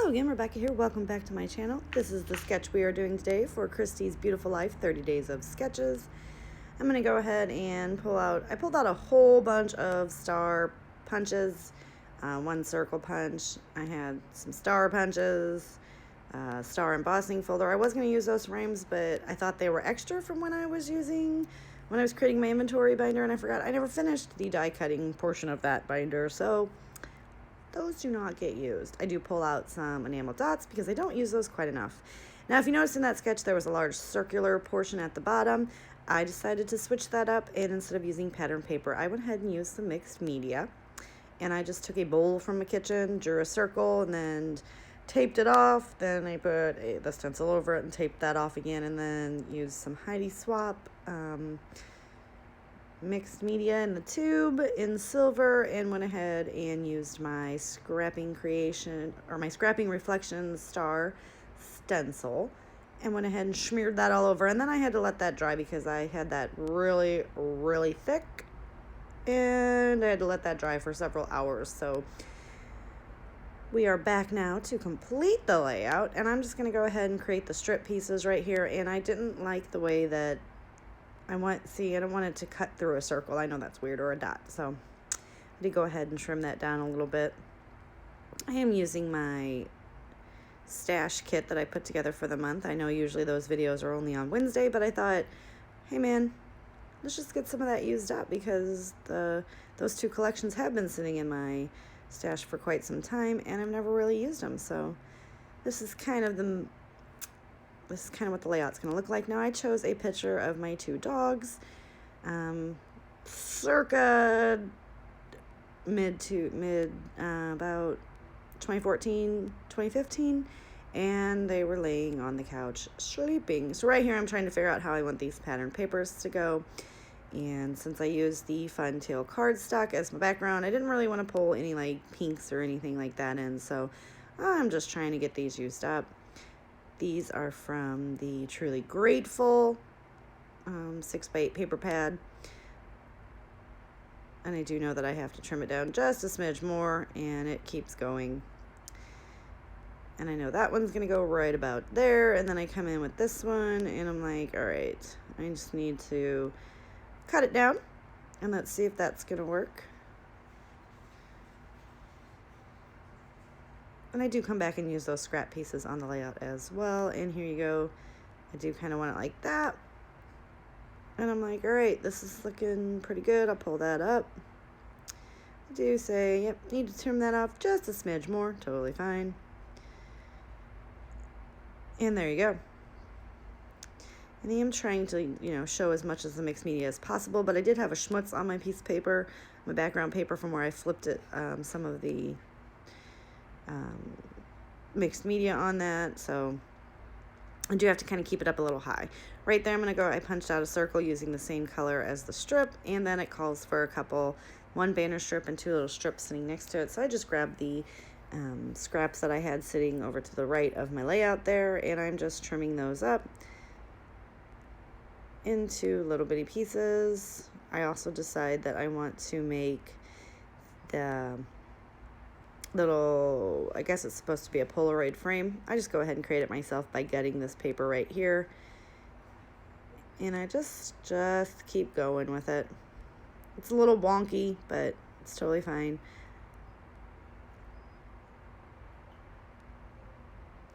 Hello again, Rebecca here. Welcome back to my channel. This is the sketch we are doing today for Christy's Beautiful Life 30 Days of Sketches. I'm going to go ahead and I pulled out a whole bunch of star punches, one circle punch. I had some star punches, star embossing folder. I was going to use those frames, but I thought they were extra from when I was creating my inventory binder, and I forgot I never finished the die cutting portion of that binder, so those do not get used. I do pull out some enamel dots because I don't use those quite enough. Now, if you notice in that sketch, there was a large circular portion at the bottom. I decided to switch that up, and instead of using pattern paper, I went ahead and used some mixed media. And I just took a bowl from the kitchen, drew a circle, and then taped it off. Then I put the stencil over it and taped that off again, and then used some Heidi Swap mixed media in the tube in silver, and went ahead and used my scrapping reflection star stencil and went ahead and smeared that all over. And then I had to let that dry because I had that really, really thick, and I had to let that dry for several hours. So we are back now to complete the layout, and I'm just going to go ahead and create the strip pieces right here. And I didn't like the way that I don't want it to cut through a circle. I know that's weird, or a dot. So I did go ahead and trim that down a little bit. I am using my stash kit that I put together for the month. I know usually those videos are only on Wednesday, but I thought, hey man, let's just get some of that used up because those two collections have been sitting in my stash for quite some time, and I've never really used them. So this is kind of what the layout's going to look like. Now, I chose a picture of my two dogs, circa about 2014, 2015, and they were laying on the couch sleeping. So right here, I'm trying to figure out how I want these pattern papers to go. And since I used the Funtail cardstock as my background, I didn't really want to pull any like pinks or anything like that in. So I'm just trying to get these used up. These are from the Truly Grateful 6x8 paper pad. And I do know that I have to trim it down just a smidge more, and it keeps going. And I know that one's going to go right about there. And then I come in with this one, and I'm like, all right, I just need to cut it down, and let's see if that's going to work. And I do come back and use those scrap pieces on the layout as well. And here you go. I do kind of want it like that. And I'm like, all right, this is looking pretty good. I'll pull that up. I do say, yep, need to trim that off just a smidge more. Totally fine. And there you go. And I am trying to, show as much of the mixed media as possible. But I did have a schmutz on my piece of paper, my background paper from where I flipped it, some of the mixed media on that, so I do have to kind of keep it up a little high. Right there, I punched out a circle using the same color as the strip, and then it calls for one banner strip and two little strips sitting next to it. So I just grabbed the scraps that I had sitting over to the right of my layout there, and I'm just trimming those up into little bitty pieces. I also decide that I want to make the little, I guess it's supposed to be a Polaroid frame. I just go ahead and create it myself by gutting this paper right here, and I just keep going with it. It's a little wonky, but it's totally fine.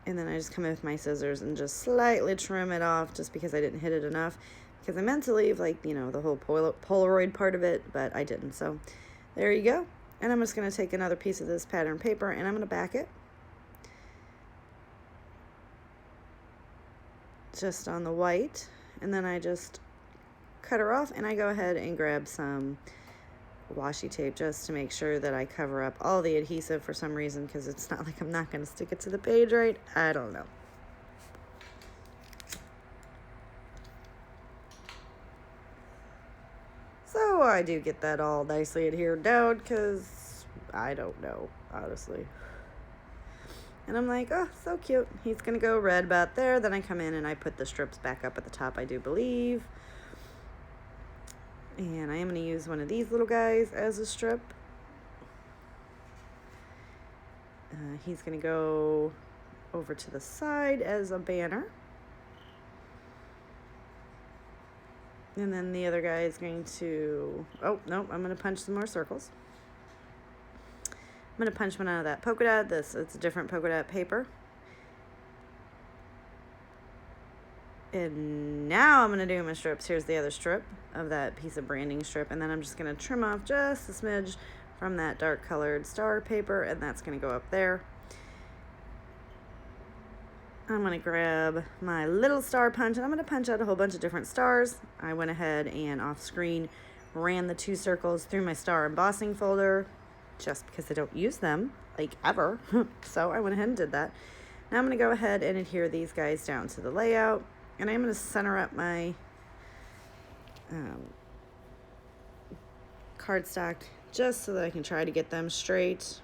And then I just come in with my scissors and just slightly trim it off, just because I didn't hit it enough, because I meant to leave the whole Polaroid part of it, but I didn't. So there you go. And I'm just going to take another piece of this pattern paper, and I'm going to back it just on the white, and then I just cut her off, and I go ahead and grab some washi tape just to make sure that I cover up all the adhesive for some reason, because it's not like I'm not going to stick it to the page right. I don't know. So I do get that all nicely adhered down, because I don't know, honestly. And I'm like, oh, so cute. He's going to go red about there. Then I come in and I put the strips back up at the top, I do believe. And I am going to use one of these little guys as a strip. He's going to go over to the side as a banner. And then the other guy is going to, oh, no, I'm going to punch some more circles. I'm going to punch one out of that polka dot. It's a different polka dot paper. And now I'm going to do my strips. Here's the other strip of that piece of branding strip. And then I'm just going to trim off just a smidge from that dark colored star paper. And that's going to go up there. I'm going to grab my little star punch, and I'm going to punch out a whole bunch of different stars. I went ahead and off screen ran the 2 circles through my star embossing folder just because I don't use them, like, ever. So I went ahead and did that. Now I'm going to go ahead and adhere these guys down to the layout, and I'm going to center up my cardstock just so that I can try to get them straight.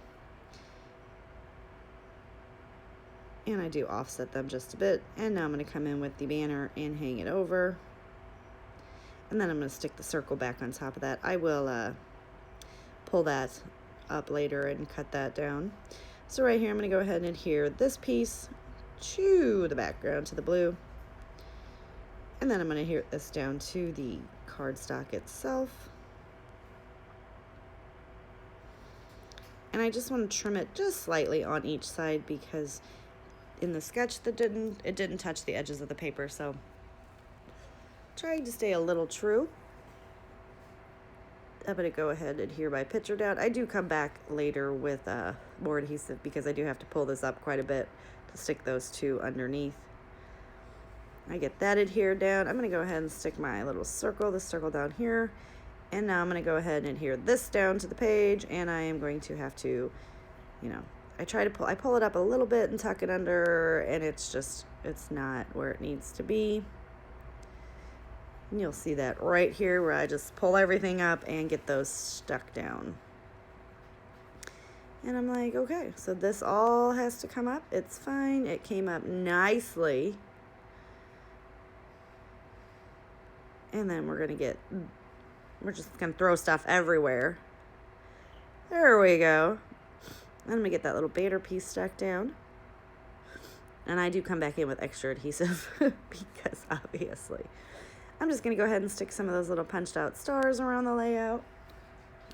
And I do offset them just a bit. And now I'm going to come in with the banner and hang it over. And then I'm going to stick the circle back on top of that. I will pull that up later and cut that down. So right here, I'm going to go ahead and adhere this piece to the background, to the blue. And then I'm going to adhere this down to the cardstock itself. And I just want to trim it just slightly on each side because in the sketch it didn't touch the edges of the paper, so trying to stay a little true. I'm going to go ahead and adhere my picture down. I do come back later with more adhesive because I do have to pull this up quite a bit to stick those 2 underneath. I get that adhered down. I'm going to go ahead and stick my little circle, this circle down here. And now I'm going to go ahead and adhere this down to the page, and I am going to have to, you know, I pull it up a little bit and tuck it under, and it's not where it needs to be. And you'll see that right here where I just pull everything up and get those stuck down. And I'm like, okay, so this all has to come up. It's fine. It came up nicely. And then we're just going to throw stuff everywhere. There we go. I'm going to get that little banner piece stuck down. And I do come back in with extra adhesive because obviously. I'm just going to go ahead and stick some of those little punched out stars around the layout.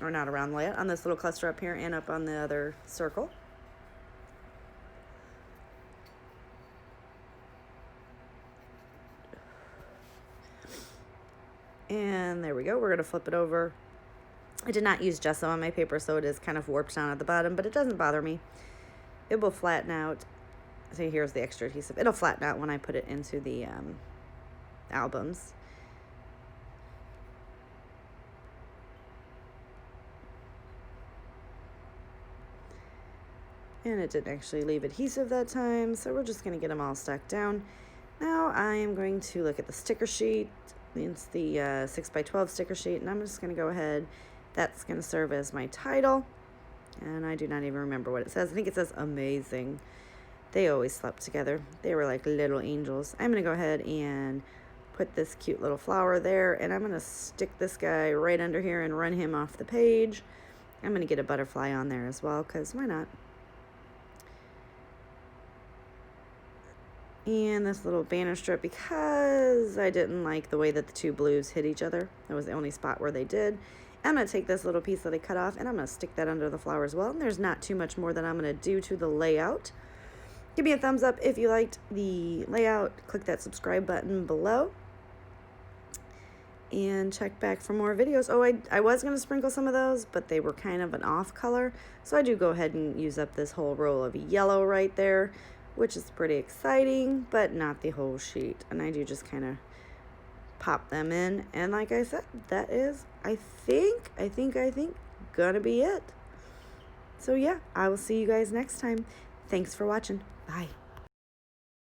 Or not around the layout, on this little cluster up here and up on the other circle. And there we go. We're going to flip it over. I did not use gesso on my paper, so it is kind of warped down at the bottom, but it doesn't bother me. It will flatten out. So here's the extra adhesive. It'll flatten out when I put it into the albums. And it didn't actually leave adhesive that time, so we're just going to get them all stuck down. Now I am going to look at the sticker sheet. It's the 6x12 sticker sheet, and I'm just going to go ahead. That's going to serve as my title, and I do not even remember what it says. I think it says amazing. They always slept together. They were like little angels. I'm going to go ahead and put this cute little flower there, and I'm going to stick this guy right under here and run him off the page. I'm going to get a butterfly on there as well, because why not? And this little banner strip, because I didn't like the way that the 2 blues hit each other. That was the only spot where they did. I'm going to take this little piece that I cut off, and I'm going to stick that under the flower as well. And there's not too much more that I'm going to do to the layout. Give me a thumbs up if you liked the layout. Click that subscribe button below. And check back for more videos. Oh, I was going to sprinkle some of those, but they were kind of an off color. So I do go ahead and use up this whole row of yellow right there, which is pretty exciting, but not the whole sheet. And I do just kind of pop them in. And like I said, that is, I think, gonna be it. So yeah, I will see you guys next time. Thanks for watching. Bye.